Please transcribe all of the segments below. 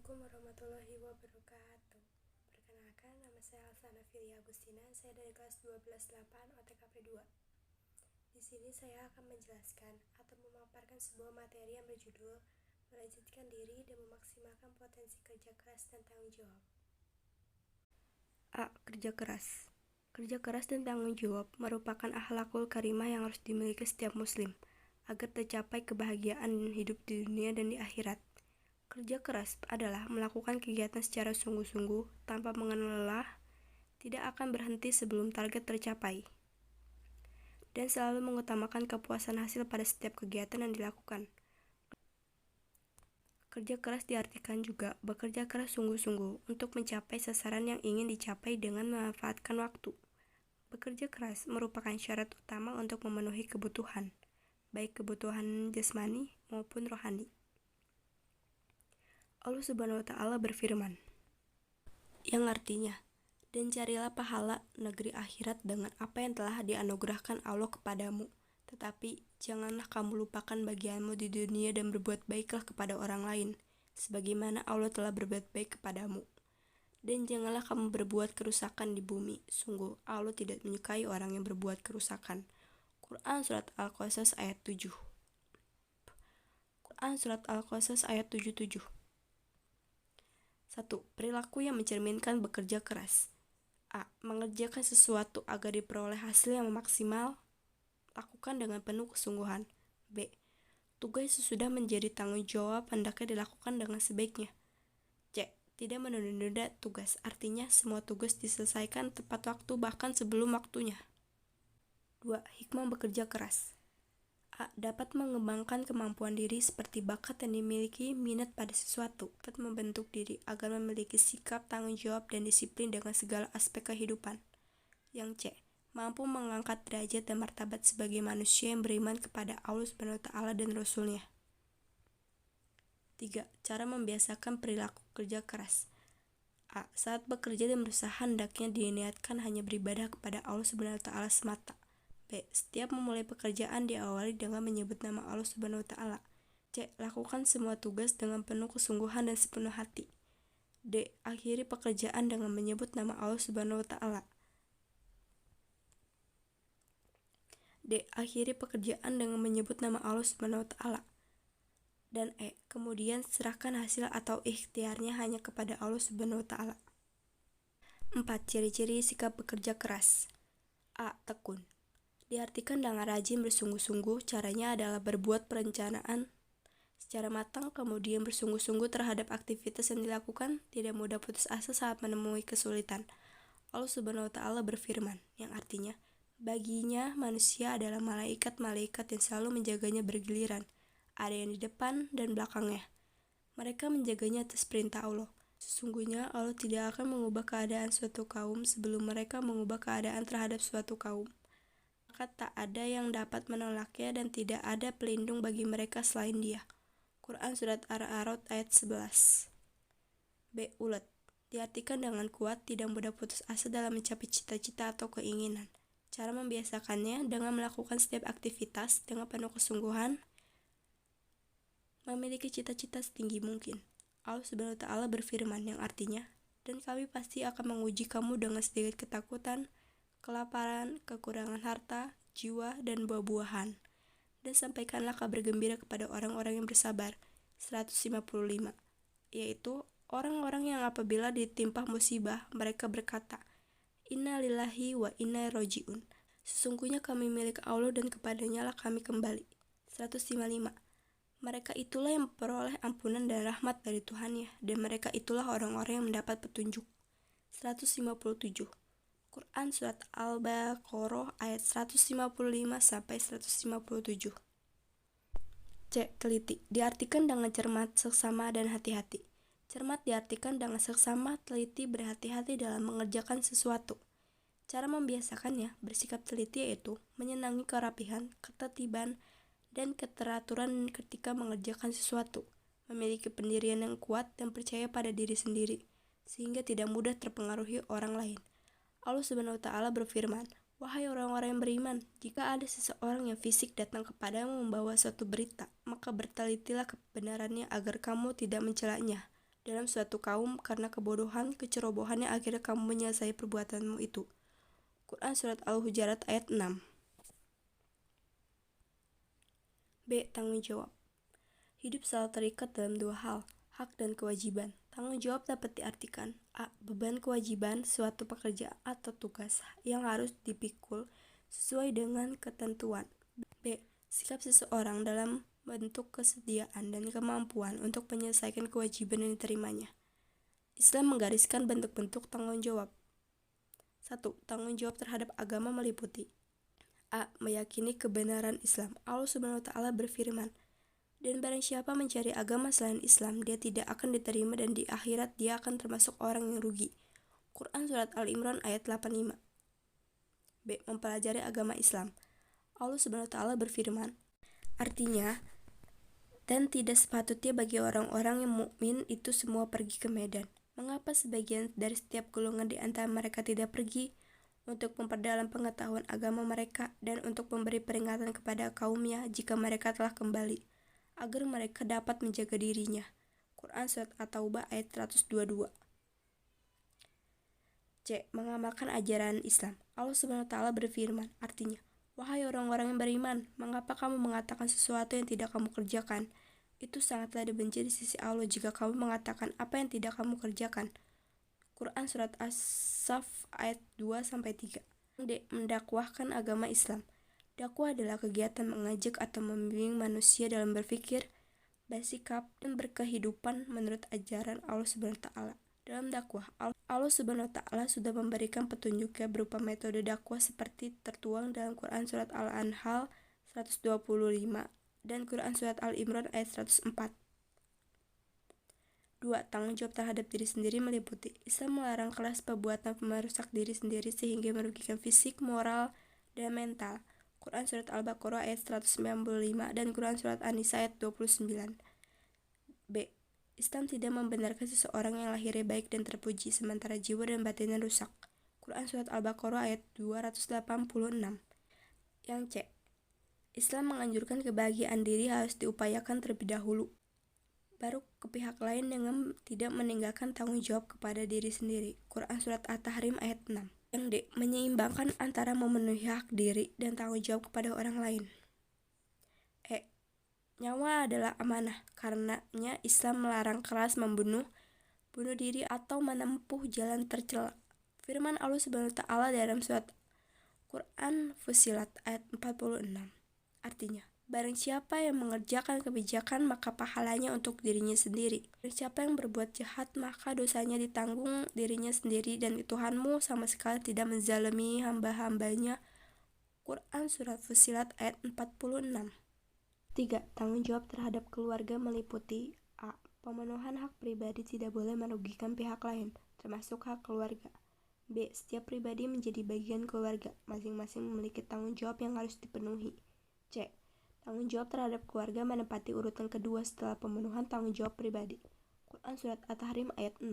Assalamualaikum warahmatullahi wabarakatuh. Perkenalkan, nama saya Alsana Filia Agustina. Saya dari kelas 12-8 OTKP 2. Di sini saya akan menjelaskan atau memaparkan sebuah materi yang berjudul Melanjutkan Diri dan Memaksimalkan Potensi Kerja Keras dan Tanggung Jawab. A. Kerja keras. Kerja keras dan tanggung jawab merupakan akhlakul karimah yang harus dimiliki setiap muslim agar tercapai kebahagiaan hidup di dunia dan di akhirat. Kerja keras adalah melakukan kegiatan secara sungguh-sungguh tanpa mengenal lelah, tidak akan berhenti sebelum target tercapai, dan selalu mengutamakan kepuasan hasil pada setiap kegiatan yang dilakukan. Kerja keras diartikan juga bekerja keras sungguh-sungguh untuk mencapai sasaran yang ingin dicapai dengan memanfaatkan waktu. Bekerja keras merupakan syarat utama untuk memenuhi kebutuhan, baik kebutuhan jasmani maupun rohani. Allah Subhanahu wa Ta'ala berfirman, yang artinya, dan carilah pahala negeri akhirat dengan apa yang telah dianugerahkan Allah kepadamu, tetapi janganlah kamu lupakan bagianmu di dunia dan berbuat baiklah kepada orang lain, sebagaimana Allah telah berbuat baik kepadamu. Dan janganlah kamu berbuat kerusakan di bumi, sungguh Allah tidak menyukai orang yang berbuat kerusakan. Quran Surat Al-Qasas ayat 7. Quran Surat Al-Qasas ayat 77. 1. Perilaku yang mencerminkan bekerja keras. A. Mengerjakan sesuatu agar diperoleh hasil yang maksimal, lakukan dengan penuh kesungguhan. B. Tugas sesudah menjadi tanggung jawab hendaknya dilakukan dengan sebaiknya. C. Tidak menunda-nunda tugas, artinya semua tugas diselesaikan tepat waktu bahkan sebelum waktunya. 2. Hikmah bekerja keras. A. Dapat mengembangkan kemampuan diri seperti bakat yang dimiliki, minat pada sesuatu, dapat membentuk diri agar memiliki sikap tanggung jawab dan disiplin dengan segala aspek kehidupan. Yang C. Mampu mengangkat derajat dan martabat sebagai manusia yang beriman kepada Allah Subhanahu wa Ta'ala dan Rasul-Nya. 3. Cara membiasakan perilaku kerja keras. A. Saat bekerja dan berusaha hendaknya diniatkan hanya beribadah kepada Allah Subhanahu wa Ta'ala semata. B. Setiap memulai pekerjaan diawali dengan menyebut nama Allah Subhanahu wa Ta'ala. C. Lakukan semua tugas dengan penuh kesungguhan dan sepenuh hati. D. Akhiri pekerjaan dengan menyebut nama Allah Subhanahu wa Ta'ala. D. Akhiri pekerjaan dengan menyebut nama Allah Subhanahu wa Ta'ala. Dan E. Kemudian serahkan hasil atau ikhtiarnya hanya kepada Allah Subhanahu wa Ta'ala. 4. Ciri-ciri sikap bekerja keras. A. Tekun. Diartikan dengan rajin bersungguh-sungguh, caranya adalah berbuat perencanaan secara matang, kemudian bersungguh-sungguh terhadap aktivitas yang dilakukan, tidak mudah putus asa saat menemui kesulitan. Allah Subhanahu wa Ta'ala berfirman, yang artinya, baginya manusia adalah malaikat-malaikat yang selalu menjaganya bergiliran, ada yang di depan dan belakangnya. Mereka menjaganya atas perintah Allah. Sesungguhnya Allah tidak akan mengubah keadaan suatu kaum sebelum mereka mengubah keadaan terhadap suatu kaum. Maka tak ada yang dapat menolaknya dan tidak ada pelindung bagi mereka selain Dia. Quran Surat Ar-A'raf ayat 11. B. Ulet. Diartikan dengan kuat, tidak mudah putus asa dalam mencapai cita-cita atau keinginan. Cara membiasakannya dengan melakukan setiap aktivitas dengan penuh kesungguhan, memiliki cita-cita setinggi mungkin. Allah Subhanahu wa Ta'ala berfirman, yang artinya, dan kami pasti akan menguji kamu dengan sedikit ketakutan, kelaparan, kekurangan harta, jiwa, dan buah-buahan. Dan sampaikanlah kabar gembira kepada orang-orang yang bersabar. 155. Yaitu orang-orang yang apabila ditimpa musibah, mereka berkata, Inna lillahi wa inna roji'un. Sesungguhnya kami milik Allah dan kepadanya lah kami kembali. 155. Mereka itulah yang memperoleh ampunan dan rahmat dari Tuhannya, dan mereka itulah orang-orang yang mendapat petunjuk. 157. Quran Surat Al-Baqarah ayat 155-157. C. Teliti. Diartikan dengan cermat, seksama, dan hati-hati. Cermat diartikan dengan seksama, teliti, berhati-hati dalam mengerjakan sesuatu. Cara membiasakannya bersikap teliti yaitu menyenangi kerapihan, ketertiban, dan keteraturan ketika mengerjakan sesuatu, memiliki pendirian yang kuat dan percaya pada diri sendiri, sehingga tidak mudah terpengaruhi orang lain. Allah Subhanahu wa Ta'ala berfirman, wahai orang-orang yang beriman, jika ada seseorang yang fisik datang kepadamu membawa suatu berita, maka bertelitilah kebenarannya agar kamu tidak mencelaknya. dalam suatu kaum karena kebodohan, kecerobohan yang akhirnya kamu menyelesaikan perbuatanmu itu. Quran Surat Al-Hujurat ayat 6. B. Tanggung jawab. Hidup selalu terikat dalam dua hal, hak dan kewajiban. Tanggung jawab dapat diartikan A. Beban kewajiban, suatu pekerjaan atau tugas yang harus dipikul sesuai dengan ketentuan. B. Sikap seseorang dalam bentuk kesediaan dan kemampuan untuk menyelesaikan kewajiban yang diterimanya. Islam menggariskan bentuk-bentuk tanggung jawab. 1. Tanggung jawab terhadap agama meliputi A. Meyakini kebenaran Islam. Allah SWT berfirman, dan barang siapa mencari agama selain Islam, dia tidak akan diterima dan di akhirat dia akan termasuk orang yang rugi. Quran Surat Al-Imran ayat 85. B. Mempelajari agama Islam. Allah SWT berfirman, artinya, dan tidak sepatutnya bagi orang-orang yang mukmin itu semua pergi ke medan. Mengapa sebagian dari setiap golongan di antara mereka tidak pergi? Untuk memperdalam pengetahuan agama mereka dan untuk memberi peringatan kepada kaumnya jika mereka telah kembali, agar mereka dapat menjaga dirinya. Quran Surat At-Taubah ayat 122. C. Mengamalkan ajaran Islam. Allah SWT berfirman, artinya, wahai orang-orang yang beriman, mengapa kamu mengatakan sesuatu yang tidak kamu kerjakan? Itu sangatlah dibenci di sisi Allah jika kamu mengatakan apa yang tidak kamu kerjakan. Quran Surat As-Saff ayat 2-3. D. Mendakwahkan agama Islam. Dakwah adalah kegiatan mengajak atau membimbing manusia dalam berpikir, bersikap, dan berkehidupan menurut ajaran Allah SWT. Dalam dakwah, Allah SWT sudah memberikan petunjuknya berupa metode dakwah seperti tertuang dalam Quran Surat Al-Anfal 125 dan Quran Surat Al-Imran ayat 104. 2. Tanggung jawab terhadap diri sendiri meliputi Islam melarang keras perbuatan merusak diri sendiri sehingga merugikan fisik, moral, dan mental. Quran Surat Al-Baqarah ayat 195 dan Quran Surat An-Nisa ayat 29. B. Islam tidak membenarkan seseorang yang lahirnya baik dan terpuji sementara jiwa dan batinnya rusak. Quran Surat Al-Baqarah ayat 286. Yang C. Islam menganjurkan kebahagiaan diri harus diupayakan terlebih dahulu, baru ke pihak lain dengan tidak meninggalkan tanggung jawab kepada diri sendiri. Quran Surat At-Tahrim ayat 6. Yang D. Menyeimbangkan antara memenuhi hak diri dan tanggung jawab kepada orang lain. E. Nyawa adalah amanah, karenanya Islam melarang keras membunuh, bunuh diri atau menempuh jalan tercela. Firman Allah SWT dalam surat Quran Fussilat ayat 46. Artinya, barang siapa yang mengerjakan kebijakan maka pahalanya untuk dirinya sendiri. Barang siapa yang berbuat jahat maka dosanya ditanggung dirinya sendiri dan Tuhanmu sama sekali tidak menzalimi hamba-hambanya. Quran Surat Fussilat ayat 46. 3. Tanggung jawab terhadap keluarga meliputi A. Pemenuhan hak pribadi tidak boleh merugikan pihak lain, termasuk hak keluarga. B. Setiap pribadi menjadi bagian keluarga, masing-masing memiliki tanggung jawab yang harus dipenuhi. C. Tanggung jawab terhadap keluarga menempati urutan kedua setelah pemenuhan tanggung jawab pribadi. Quran Surat At-Tahrim ayat 6.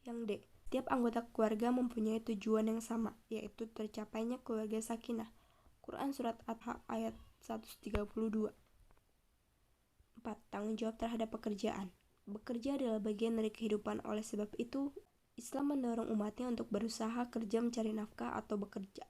Yang D. Setiap anggota keluarga mempunyai tujuan yang sama, yaitu tercapainya keluarga sakinah. Quran Surat At-Taha ayat 132. 4. Tanggung jawab terhadap pekerjaan. Bekerja adalah bagian dari kehidupan, oleh sebab itu Islam mendorong umatnya untuk berusaha kerja mencari nafkah atau bekerja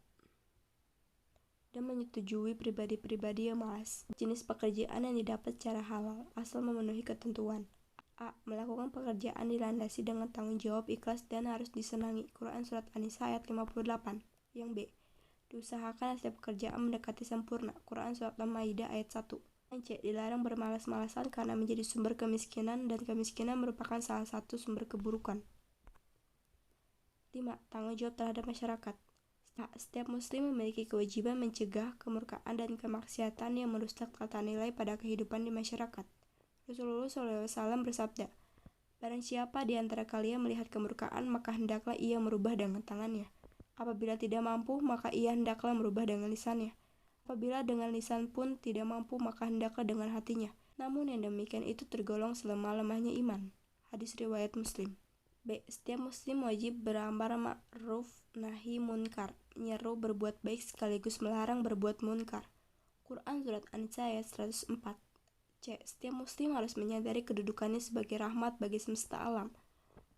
dan menyetujui pribadi-pribadi yang malas jenis pekerjaan yang didapat secara halal asal memenuhi ketentuan. A. Melakukan pekerjaan dilandasi dengan tanggung jawab ikhlas dan harus disenangi. Quran Surat An-Nisa ayat 58. Yang B. Diusahakan setiap pekerjaan mendekati sempurna. Quran Surat Al-Maidah ayat 1. C. Dilarang bermalas-malasan karena menjadi sumber kemiskinan dan kemiskinan merupakan salah satu sumber keburukan. 5. Tanggung jawab terhadap masyarakat. Setiap muslim memiliki kewajiban mencegah kemurkaan dan kemaksiatan yang merusak tata nilai pada kehidupan di masyarakat. Rasulullah SAW bersabda, barang siapa di antara kalian melihat kemurkaan, maka hendaklah ia merubah dengan tangannya. Apabila tidak mampu, maka ia hendaklah merubah dengan lisannya. Apabila dengan lisan pun tidak mampu, maka hendaklah dengan hatinya. Namun yang demikian itu tergolong selemah-lemahnya iman. Hadis riwayat Muslim. B. Setiap muslim wajib beramar ma'ruf nahi munkar, menyeru berbuat baik sekaligus melarang berbuat munkar. Quran Surat An-Nisa ayat 104. C. Setiap muslim harus menyadari kedudukannya sebagai rahmat bagi semesta alam.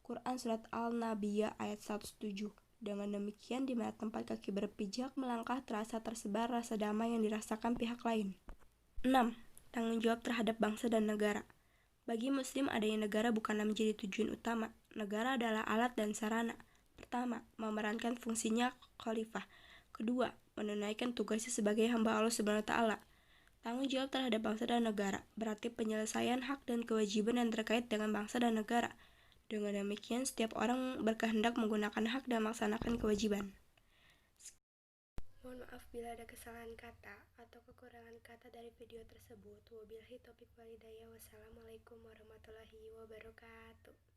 Quran Surat Al-Nabiyah ayat 107. Dengan demikian, di mana tempat kaki berpijak melangkah terasa tersebar rasa damai yang dirasakan pihak lain. 6. Tanggung jawab terhadap bangsa dan negara. Bagi muslim, adanya negara bukanlah menjadi tujuan utama. Negara adalah alat dan sarana. Pertama, memerankan fungsinya khalifah. Kedua, menunaikan tugasnya sebagai hamba Allah Subhanahu wa Ta'ala. Tanggung jawab terhadap bangsa dan negara berarti penyelesaian hak dan kewajiban yang terkait dengan bangsa dan negara. Dengan demikian, setiap orang berkehendak menggunakan hak dan melaksanakan kewajiban. Mohon maaf bila ada kesalahan kata atau kekurangan kata dari video tersebut. Wabillahi taufiq walhidayah. Wassalamualaikum warahmatullahi wabarakatuh.